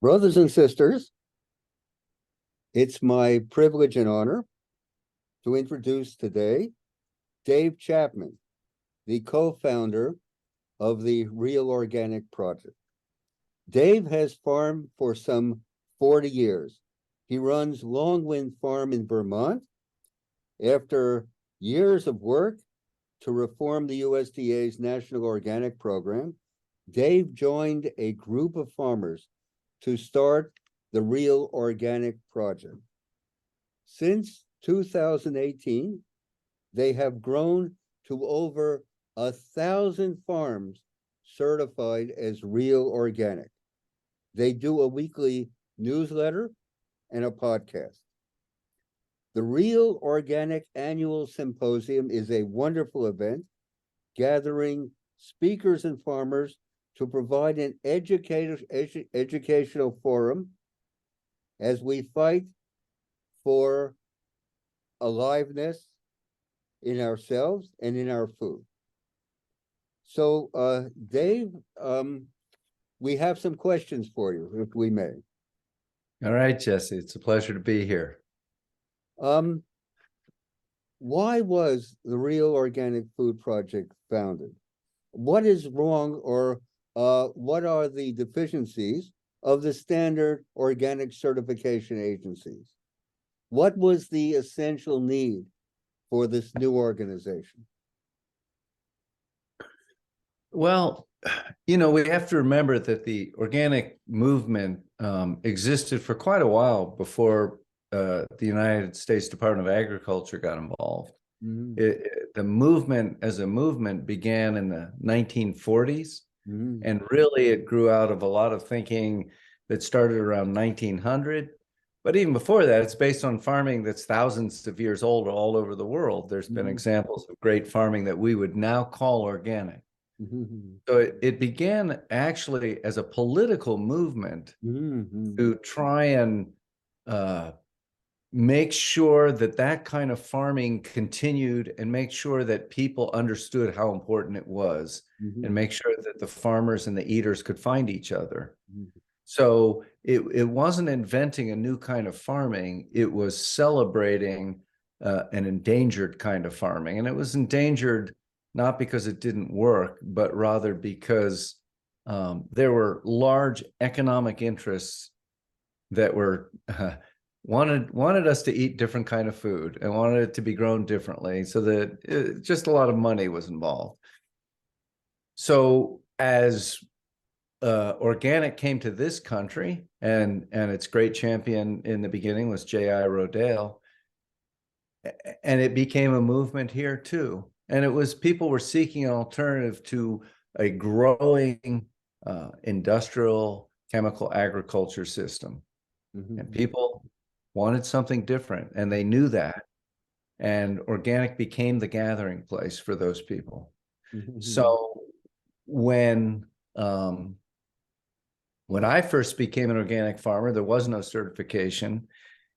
Brothers and sisters, it's my privilege and honor to introduce today Dave Chapman, the co-founder of the Real Organic Project. Dave has farmed for some 40 years. He runs Longwind Farm in Vermont. After years of work to reform the USDA's National Organic Program, Dave joined a group of farmers to start the Real Organic Project. Since 2018, they have grown to over 1,000 farms certified as Real Organic. They do a weekly newsletter and a podcast. The Real Organic Annual Symposium is a wonderful event, gathering speakers and farmers to provide an educational forum as we fight for aliveness in ourselves and in our food. So, Dave, we have some questions for you, if we may. All right, Jesse, it's a pleasure to be here. Why was the Real Organic Food Project founded? What is wrong, or what are the deficiencies of the standard organic certification agencies? What was the essential need for this new organization? Well, we have to remember that the organic movement existed for quite a while before the United States Department of Agriculture got involved. The movement as a movement began in the 1940s, and really it grew out of a lot of thinking that started around 1900. But even before that, it's based on farming that's thousands of years old all over the world. There's been examples of great farming that we would now call organic. So it began actually as a political movement to try and make sure that that kind of farming continued, and make sure that people understood how important it was, and make sure that the farmers and the eaters could find each other. So it wasn't inventing a new kind of farming, it was celebrating an endangered kind of farming. And it was endangered not because it didn't work, but rather because there were large economic interests that were wanted us to eat different kind of food and wanted it to be grown differently, so that just a lot of money was involved. So as organic came to this country, and its great champion in the beginning was J.I. Rodale, and it became a movement here too. And it was, people were seeking an alternative to a growing industrial chemical agriculture system. And people wanted something different, and they knew that. And organic became the gathering place for those people. So when I first became an organic farmer, there was no certification.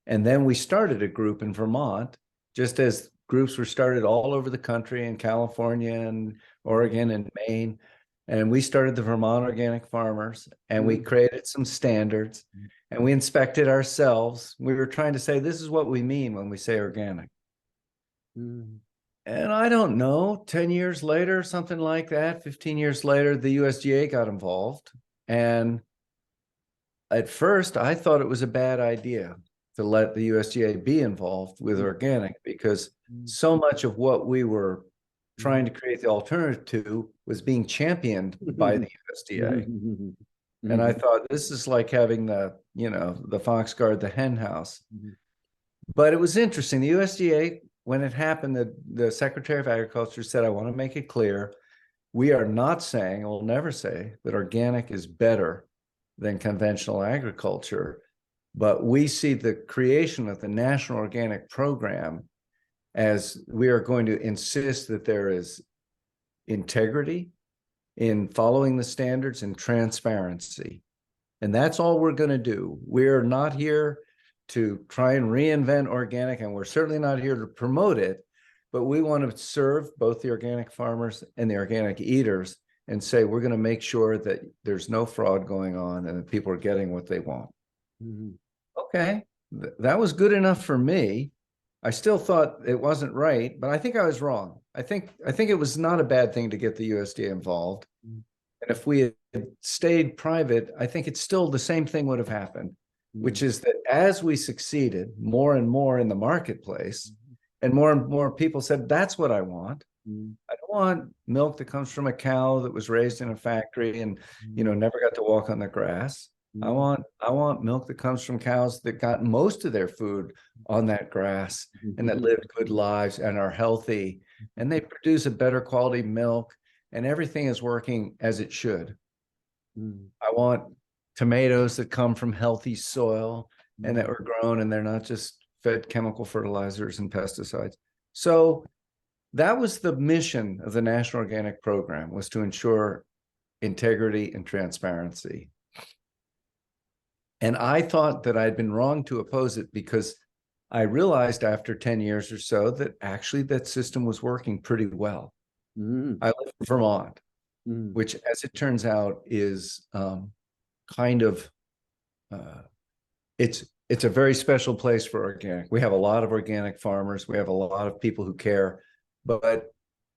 And then we started a group in Vermont, just as groups were started all over the country, in California and Oregon and Maine. And we started the Vermont Organic Farmers, and we created some standards, and we inspected ourselves. We were trying to say, this is what we mean when we say organic. And I don't know, 10 years later, something like that, 15 years later, the USDA got involved. And at first, I thought it was a bad idea to let the USDA be involved with organic, because so much of what we were trying to create the alternative to was being championed by the USDA. And I thought, this is like having the fox guard the hen house. But it was interesting. The USDA, when it happened, the Secretary of Agriculture said, I want to make it clear, we are not saying, we'll never say, that organic is better than conventional agriculture. But we see the creation of the National Organic Program as we are going to insist that there is integrity in following the standards and transparency. And that's all we're going to do. We're not here to try and reinvent organic, and we're certainly not here to promote it, but we want to serve both the organic farmers and the organic eaters and say, we're going to make sure that there's no fraud going on and that people are getting what they want. Okay, that was good enough for me. I still thought it wasn't right, but I think I was wrong. I think it was not a bad thing to get the USDA involved. And if we had stayed private, I think it's still the same thing would have happened, which is that as we succeeded more and more in the marketplace, and more people said, that's what I want. I don't want milk that comes from a cow that was raised in a factory and, never got to walk on the grass. I want milk that comes from cows that got most of their food on that grass and that lived good lives and are healthy, and they produce a better quality milk and everything is working as it should. I want tomatoes that come from healthy soil and that were grown and they're not just fed chemical fertilizers and pesticides. So that was the mission of the National Organic Program, was to ensure integrity and transparency. And I thought that I'd been wrong to oppose it because I realized after 10 years or so that actually that system was working pretty well. I live in Vermont, which, as it turns out, is it's a very special place for organic. We have a lot of organic farmers. We have a lot of people who care, but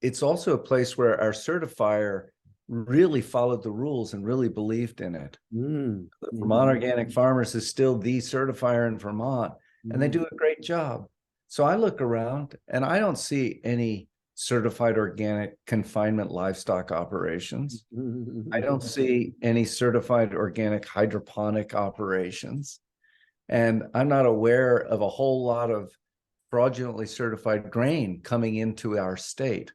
it's also a place where our certifier really followed the rules and really believed in it. Vermont Organic Farmers is still the certifier in Vermont, and they do a great job. So I look around and I don't see any certified organic confinement livestock operations. I don't see any certified organic hydroponic operations. And I'm not aware of a whole lot of fraudulently certified grain coming into our state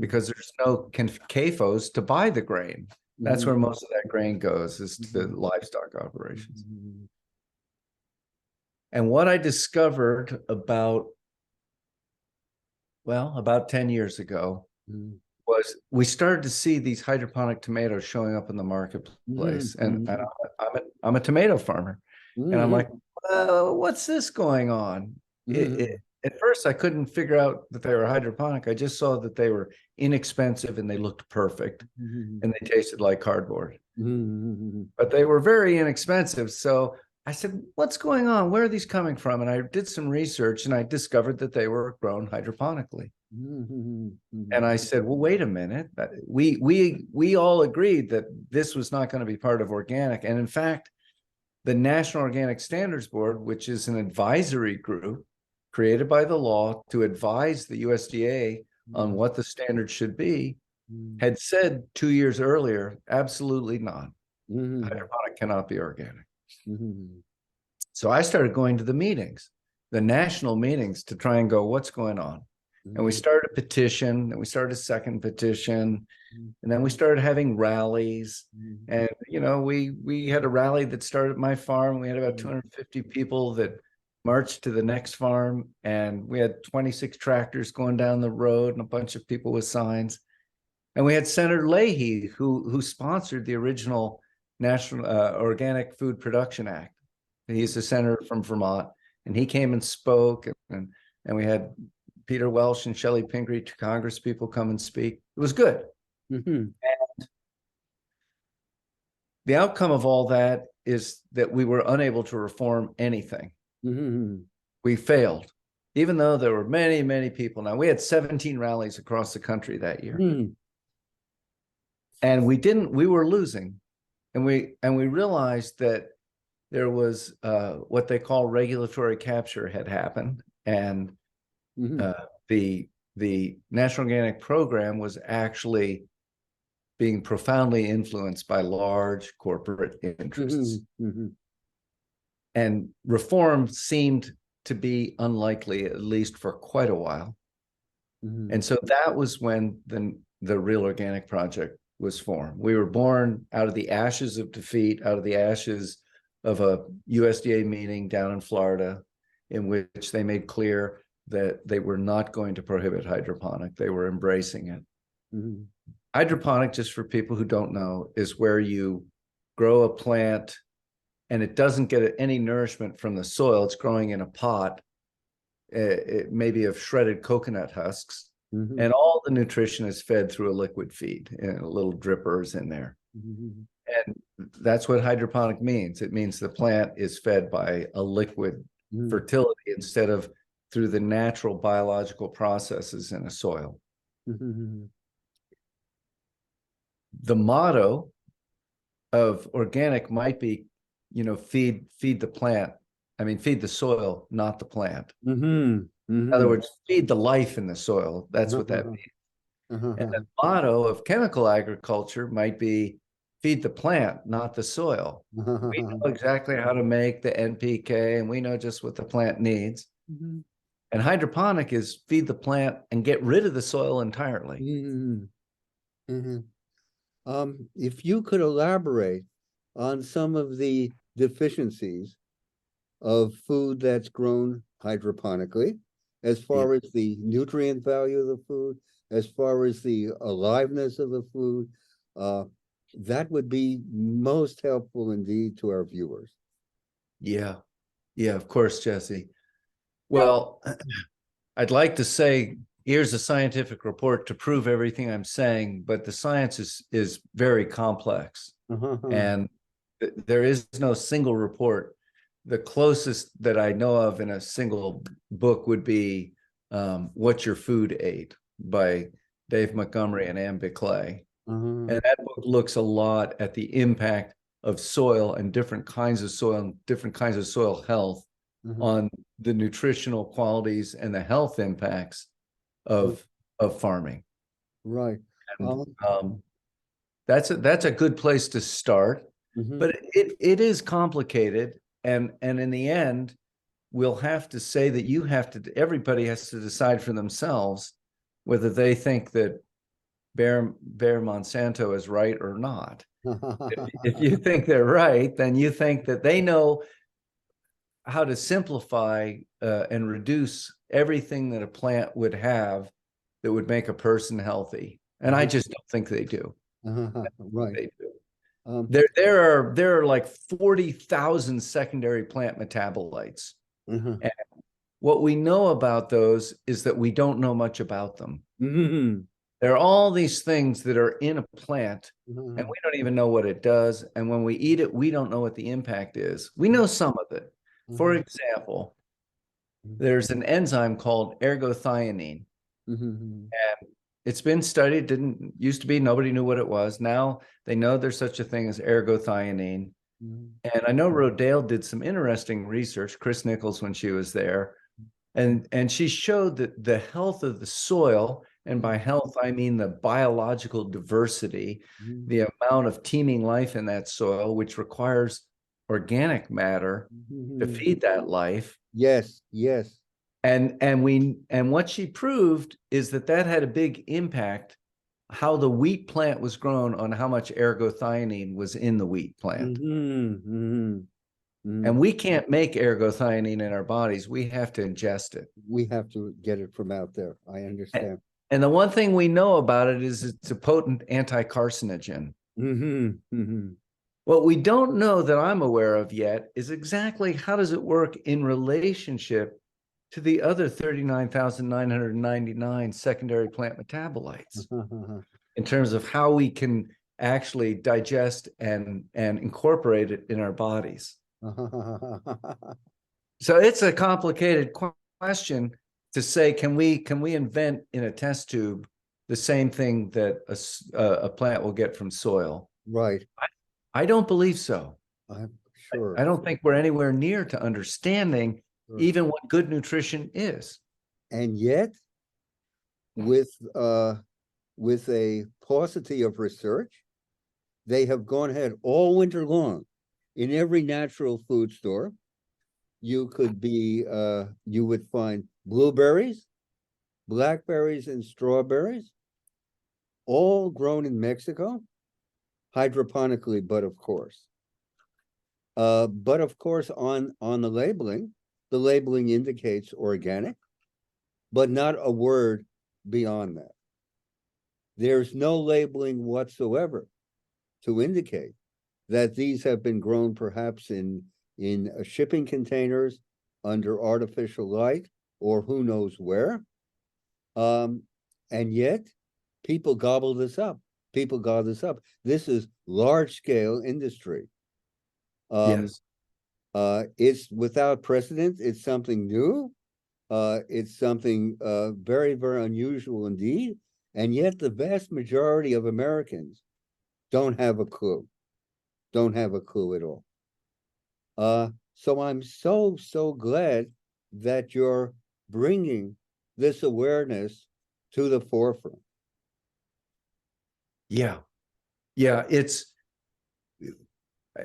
because there's no CAFOs to buy the grain. That's where most of that grain goes, is to livestock operations. And what I discovered about 10 years ago was we started to see these hydroponic tomatoes showing up in the marketplace. And I'm a tomato farmer. And I'm like, what's this going on? At first, I couldn't figure out that they were hydroponic. I just saw that they were inexpensive and they looked perfect and they tasted like cardboard. But they were very inexpensive. So I said, what's going on? Where are these coming from? And I did some research and I discovered that they were grown hydroponically. And I said, well, wait a minute. We all agreed that this was not going to be part of organic. And in fact, the National Organic Standards Board, which is an advisory group created by the law to advise the USDA on what the standards should be, had said 2 years earlier, absolutely not. Hydroponic cannot be organic. So I started going to the meetings, the national meetings, to try and go, what's going on? And we started a petition, and we started a second petition, and then we started having rallies. And, we had a rally that started at my farm. We had about 250 people that marched to the next farm, and we had 26 tractors going down the road and a bunch of people with signs. And we had Senator Leahy, who sponsored the original National Organic Food Production Act. And he's a senator from Vermont, and he came and spoke, and we had Peter Welsh and Shelley Pingree, two Congress people, come and speak. It was good. And the outcome of all that is that we were unable to reform anything. We failed, even though there were many, many people. Now, we had 17 rallies across the country that year. And we were losing. And we realized that there was what they call regulatory capture had happened. And the National Organic Program was actually being profoundly influenced by large corporate interests. And reform seemed to be unlikely, at least for quite a while. And so that was when the Real Organic Project was formed. We were born out of the ashes of defeat, out of the ashes of a USDA meeting down in Florida, in which they made clear that they were not going to prohibit hydroponic. They were embracing it. Hydroponic, just for people who don't know, is where you grow a plant and it doesn't get any nourishment from the soil. It's growing in a pot, it maybe of shredded coconut husks. Mhm. And all the nutrition is fed through a liquid feed, and little drippers in there. Mhm. And that's what hydroponic means. It means the plant is fed by a liquid Mhm. fertility instead of through the natural biological processes in a soil. Mhm. The motto of organic might be, feed the plant. I mean, feed the soil, not the plant. Mhm. In other words, feed the life in the soil. That's what that means. Uh-huh. And the motto of chemical agriculture might be feed the plant, not the soil. We know exactly how to make the NPK, and we know just what the plant needs. Mhm. And hydroponic is feed the plant and get rid of the soil entirely. Mhm. Mhm. If you could elaborate on some of the deficiencies of food that's grown hydroponically, as Yeah. far as the nutrient value of the food, as far as the aliveness of the food, uh, that would be most helpful indeed to our viewers. Yeah. Yeah, of course, Jesse. Well, I'd like to say here's a scientific report to prove everything I'm saying, but the science is very complex. And there is no single report. The closest that I know of in a single book would be What Your Food Ate by Dave Montgomery and Ann Bickley. And that book looks a lot at the impact of soil and different kinds of soil and different kinds of soil health on the nutritional qualities and the health impacts of farming. Right. And that's a good place to start, but it is complicated, and in the end, we'll have to say that everybody has to decide for themselves whether they think that Bayer Monsanto is right or not. If you think they're right, then you think that they know how to simplify and reduce everything that a plant would have that would make a person healthy. And I just don't think they do. Right. They do. There are like 40,000 secondary plant metabolites. And what we know about those is that we don't know much about them. There are all these things that are in a plant, and we don't even know what it does. And when we eat it, we don't know what the impact is. We know some of it. For example, there's an enzyme called ergothioneine. And it's been studied, didn't used to be, nobody knew what it was. Now they know there's such a thing as ergothioneine. And I know Rodale did some interesting research, Chris Nichols, when she was there. And she showed that the health of the soil, and by health, I mean the biological diversity, the amount of teeming life in that soil, which requires organic matter to feed that life. Yes, yes. And what she proved is that had a big impact how the wheat plant was grown on how much ergothioneine was in the wheat plant. And we can't make ergothioneine in our bodies. We have to ingest it. We have to get it from out there. I understand. And the one thing we know about it is it's a potent anti-carcinogen. What we don't know that I'm aware of yet is exactly how does it work in relationship to the other 39,999 secondary plant metabolites in terms of how we can actually digest and incorporate it in our bodies. So it's a complicated question to say, can we invent in a test tube the same thing that a plant will get from soil? Right. I don't believe so. I'm sure. I don't think we're anywhere near to understanding even what good nutrition is. And yet, with a paucity of research, they have gone ahead all winter long in every natural food store. You would find blueberries, blackberries, and strawberries, all grown in Mexico, hydroponically, but of course. But of course, on the labeling indicates organic, but not a word beyond that. There's no labeling whatsoever to indicate that these have been grown perhaps in shipping containers under artificial light or who knows where. And yet people gobble this up. People gobble this up. This is large scale industry. Yes. It's without precedent. It's something new. It's something very, very unusual indeed. And yet the vast majority of Americans don't have a clue, don't have a clue at all. So I'm so glad that you're bringing this awareness to the forefront. Yeah. Yeah.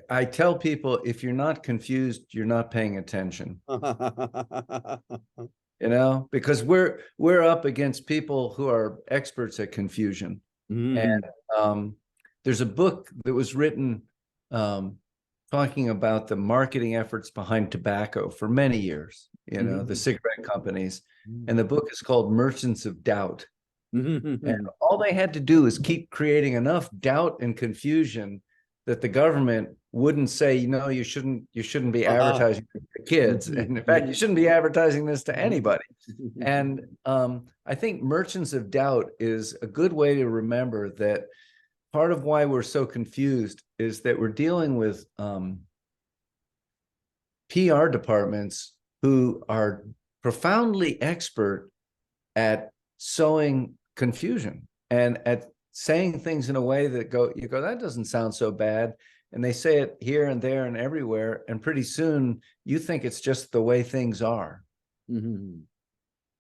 I tell people, if you're not confused, you're not paying attention, because we're up against people who are experts at confusion. And there's a book that was written talking about the marketing efforts behind tobacco for many years, the cigarette companies. And the book is called Merchants of Doubt. And all they had to do is keep creating enough doubt and confusion that the government wouldn't say, you shouldn't be advertising to kids. And in fact, you shouldn't be advertising this to anybody. And I think Merchants of Doubt is a good way to remember that part of why we're so confused is that we're dealing with PR departments who are profoundly expert at sowing confusion and at saying things in a way that you go, that doesn't sound so bad. And they say it here and there and everywhere. And pretty soon you think it's just the way things are.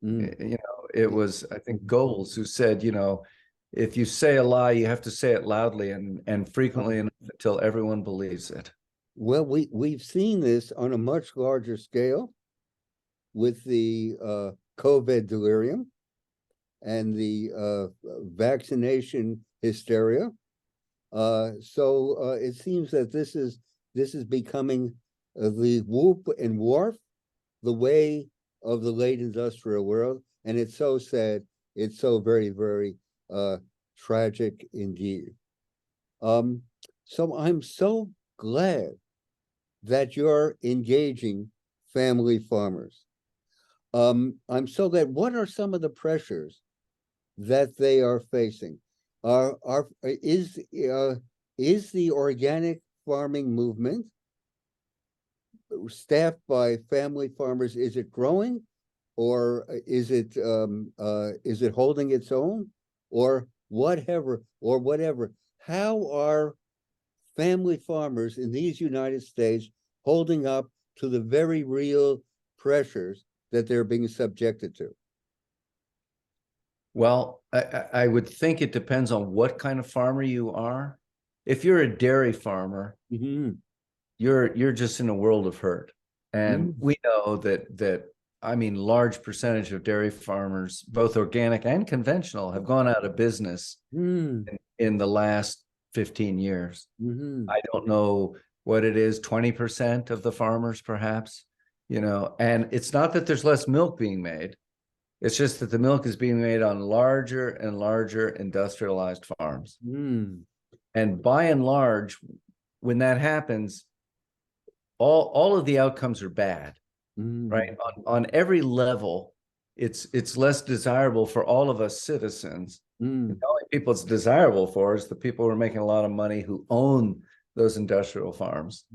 It was, I think, Goals who said, if you say a lie, you have to say it loudly and frequently enough until everyone believes it. Well, we've seen this on a much larger scale with the COVID delirium and the vaccination hysteria. So it seems that this is becoming the whoop and wharf, the way of the late industrial world, and it's so sad. It's so very, very tragic indeed. So I'm so glad that you're engaging family farmers. I'm so glad. What are some of the pressures that they are facing? Is the organic farming movement staffed by family farmers? Is it growing, or is it holding its own, or whatever? How are family farmers in these United States holding up to the very real pressures that they're being subjected to? Well, I would think it depends on what kind of farmer you are. If you're a dairy farmer, you're just in a world of hurt. And we know that large percentage of dairy farmers, both organic and conventional, have gone out of business in the last 15 years. I don't know what it is, 20% of the farmers perhaps, and it's not that there's less milk being made. It's just that the milk is being made on larger and larger industrialized farms. And by and large, when that happens, all of the outcomes are bad, right? On every level, it's less desirable for all of us citizens. The only people it's desirable for is the people who are making a lot of money who own those industrial farms.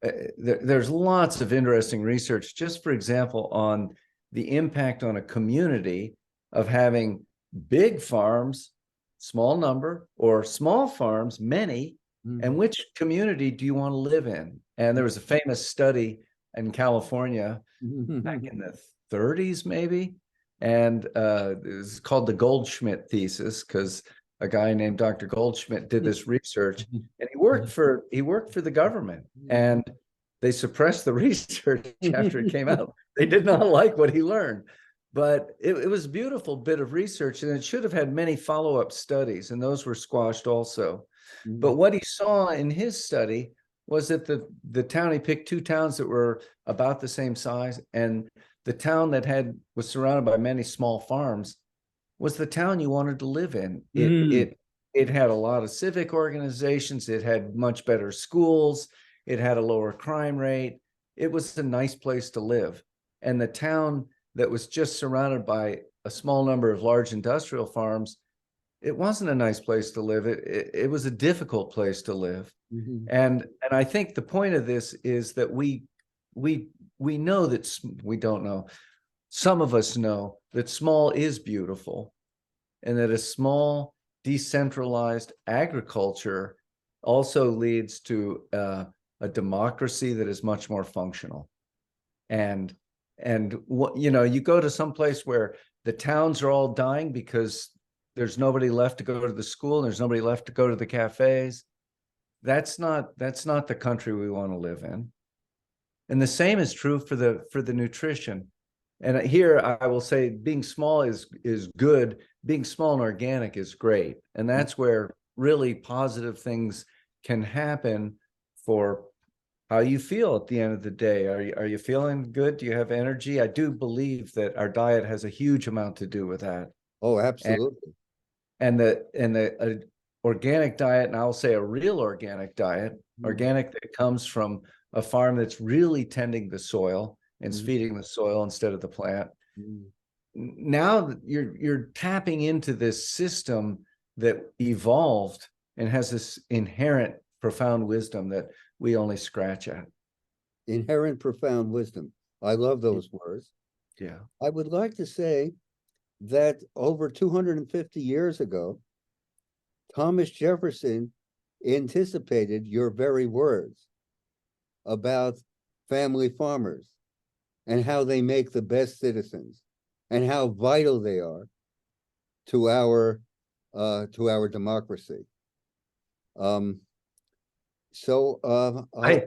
There's lots of interesting research, just for example, on the impact on a community of having big farms, small number, or small farms, many, and which community do you want to live in? And there was a famous study in California back in the 30s, maybe, and it was called the Goldschmidt thesis, because a guy named Dr. Goldschmidt did this research, and he worked for the government, and they suppressed the research after it came out. They did not like what he learned, but it was a beautiful bit of research, and it should have had many follow-up studies, and those were squashed also. But what he saw in his study was that the town, he picked two towns that were about the same size, and the town that was surrounded by many small farms was the town you wanted to live in. It had a lot of civic organizations. It had much better schools. It had a lower crime rate. It was a nice place to live. And the town that was just surrounded by a a small number of large industrial farms, it wasn't a nice place to live. It was a difficult place to live. Mhm. And I think the point of this is that we know that we don't know. Some of us know that small is beautiful, and that a small decentralized agriculture also leads to a democracy that is much more functional. And what, you know, you go to some place where the towns are all dying because there's nobody left to go to the school, and there's nobody left to go to the cafes. That's not the country we want to live in. And the same is true for the nutrition. And here I will say, being small is good. Being small and organic is great. And that's where really positive things can happen for how you feel at the end of the day. Are you feeling good? Do you have energy? I do believe that our diet has a huge amount to do with that. Oh, absolutely. And the organic diet, and I'll say a real organic diet, organic that comes from a farm that's really tending the soil and feeding the soil instead of the plant. Now you're tapping into this system that evolved and has this inherent profound wisdom that we only scratch at. Inherent profound wisdom. I love those words. Yeah. I would like to say that over 250 years ago, Thomas Jefferson anticipated your very words about family farmers and how they make the best citizens and how vital they are to our democracy. I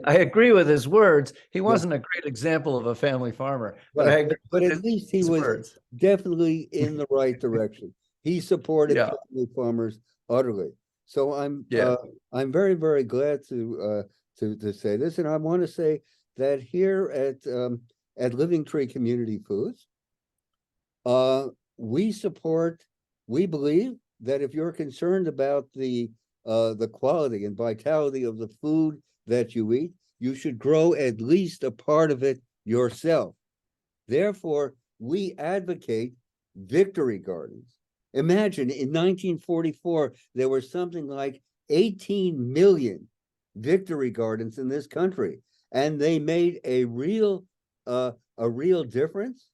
agree with his words. He wasn't a great example of a family farmer, but I agree but with at least he was words. definitely in the right direction. He supported Yeah. family farmers utterly. So I'm very, very glad to say this, and I want to say that here at Living Tree Community Foods, we believe that if you're concerned about the quality and vitality of the food that you eat, you should grow at least a part of it yourself. Therefore, we advocate victory gardens. Imagine in 1944, there were something like 18 million victory gardens in this country, and they made a real difference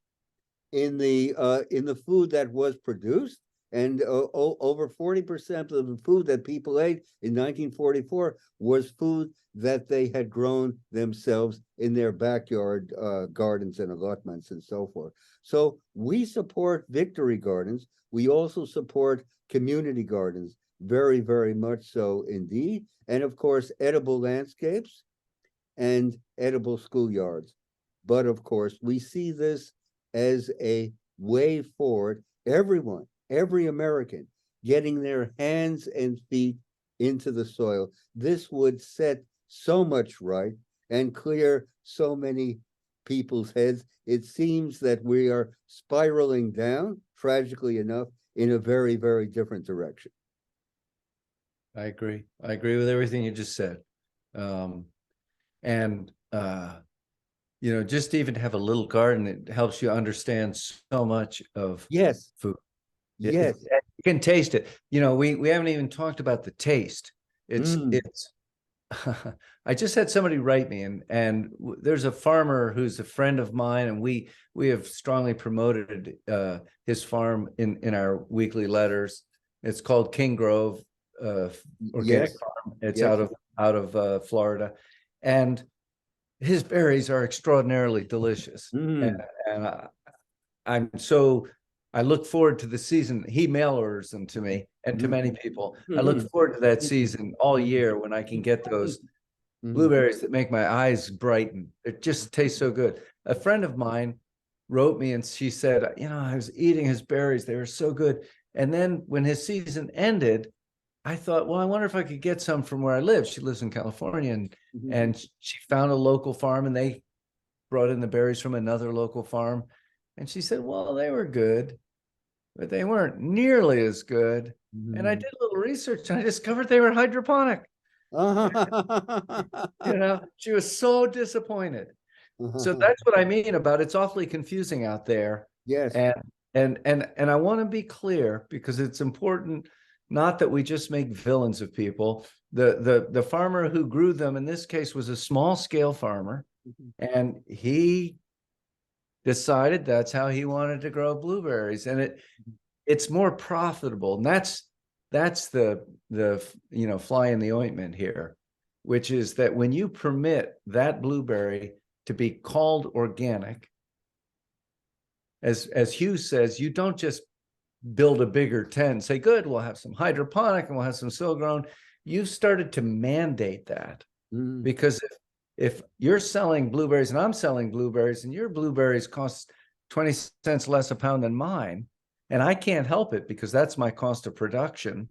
in the food that was produced. And over 40% of the food that people ate in 1944 was food that they had grown themselves in their backyard gardens and allotments and so forth. So we support victory gardens. We also support community gardens, very, very much so indeed. And of course, edible landscapes and edible schoolyards. But of course, we see this as a way forward. Every American getting their hands and feet into the soil. This would set so much right and clear so many people's heads. It seems that we are spiraling down, tragically enough, in a very, very different direction. I agree. I agree with everything you just said. You know, just even to have a little garden, it helps you understand so much of food. Yes. You can taste it. You know, we haven't even talked about the taste. It's I just had somebody write me, and there's a farmer who's a friend of mine, and we have strongly promoted his farm in our weekly letters. It's called King Grove Organic Farm. It's out of Florida, and his berries are extraordinarily delicious. And I look forward to the season. He mail orders them to me and to many people. I look forward to that season all year when I can get those blueberries that make my eyes brighten. It just tastes so good. A friend of mine wrote me and she said, you know, I was eating his berries. They were so good. And then when his season ended, I thought, well, I wonder if I could get some from where I live. She lives in California, and she found a local farm, and they brought in the berries from another local farm. And she said, well, they were good, but they weren't nearly as good. And I did a little research, and I discovered they were hydroponic. You know, she was so disappointed. So that's what I mean about it's awfully confusing out there. Yes. And I want to be clear, because it's important, not that we just make villains of people. The farmer who grew them in this case was a small scale farmer, and he decided that's how he wanted to grow blueberries, and it's more profitable. And that's the fly in the ointment here, which is that when you permit that blueberry to be called organic, as Hugh says, you don't just build a bigger tent and say, good, we'll have some hydroponic and we'll have some soil grown. You've started to mandate that, because if you're selling blueberries and I'm selling blueberries, and your blueberries cost 20 cents less a pound than mine, and I can't help it because that's my cost of production,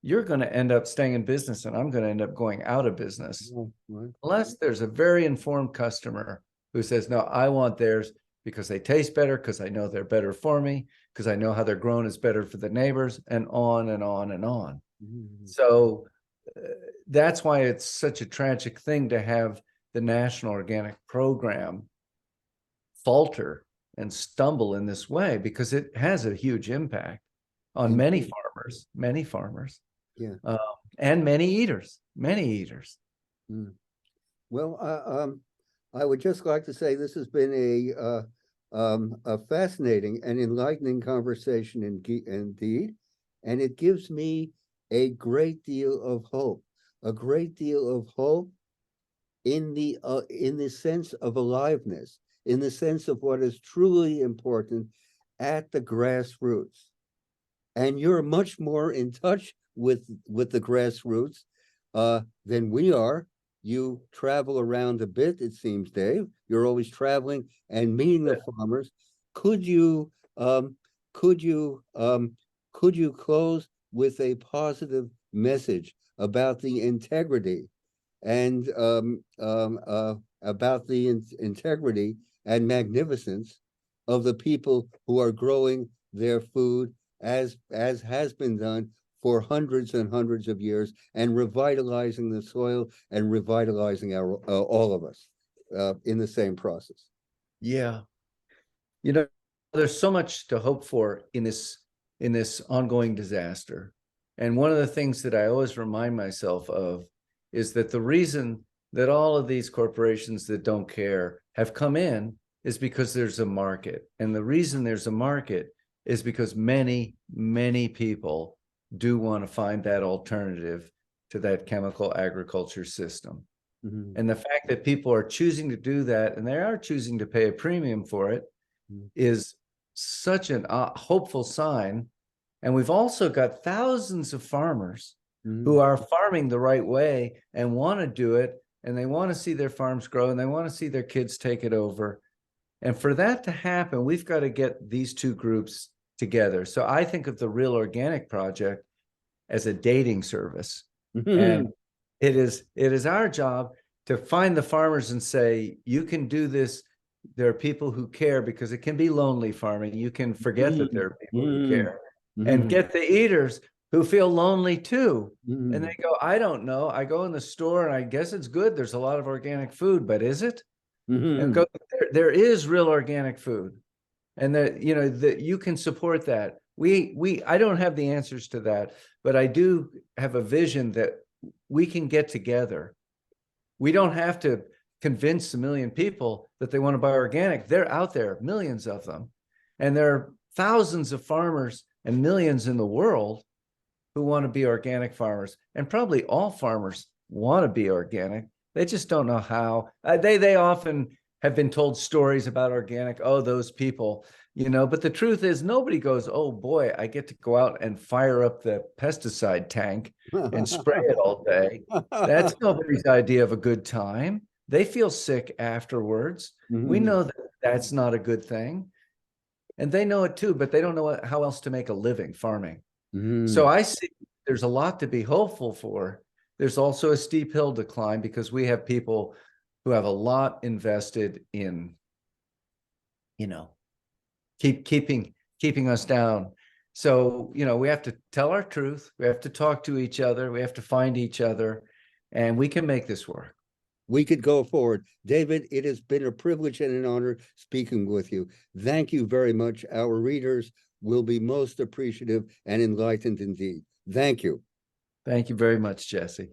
you're going to end up staying in business and I'm going to end up going out of business. Right. Unless there's a very informed customer who says, no, I want theirs because they taste better, because I know they're better for me, because I know how they're grown is better for the neighbors, and on and on and on. So that's why it's such a tragic thing to have the National Organic Program falter and stumble in this way, because it has a huge impact on many farmers, yeah, and many eaters. Well, I would just like to say this has been a fascinating and enlightening conversation indeed, and it gives me a great deal of hope, in the sense of aliveness, in the sense of what is truly important at the grassroots. And you're much more in touch with the grassroots than we are. You travel around a bit, it seems, Dave. You're always traveling and meeting the farmers. Could you close with a positive message about the integrity and integrity and magnificence of the people who are growing their food as has been done for hundreds and hundreds of years, and revitalizing the soil and revitalizing our all of us in the same process? Yeah, there's so much to hope for in this ongoing disaster. And one of the things that I always remind myself of is that the reason that all of these corporations that don't care have come in is because there's a market. And the reason there's a market is because many, many people do want to find that alternative to that chemical agriculture system. And the fact that people are choosing to do that, and they are choosing to pay a premium for it, is such an hopeful sign. And we've also got thousands of farmers who are farming the right way and want to do it, and they want to see their farms grow, and they want to see their kids take it over. And for that to happen, we've got to get these two groups together. So I think of the Real Organic Project as a dating service. And it is our job to find the farmers and say, you can do this. There are people who care, because it can be lonely farming. You can forget that there are people who care, and get the eaters who feel lonely too. And they go, I don't know. I go in the store and I guess it's good. There's a lot of organic food, but is it? And go, there is real organic food. And that, that you can support that. I don't have the answers to that, but I do have a vision that we can get together. We don't have to convince a million people that they want to buy organic. They're out there, millions of them. And there are thousands of farmers and millions in the world who want to be organic farmers. And probably all farmers want to be organic. They just don't know how. They often have been told stories about organic. Oh, those people, but the truth is nobody goes, oh boy, I get to go out and fire up the pesticide tank and spray it all day. That's nobody's idea of a good time. They feel sick afterwards. We know that that's not a good thing. And they know it too, but they don't know how else to make a living farming. So I see there's a lot to be hopeful for. There's also a steep hill to climb, because we have people who have a lot invested in, keeping us down. So, we have to tell our truth. We have to talk to each other. We have to find each other, and we can make this work. we could go forward. David, it has been a privilege and an honor speaking with you. Thank you very much. Our readers will be most appreciative and enlightened indeed. Thank you. Thank you very much, Jesse.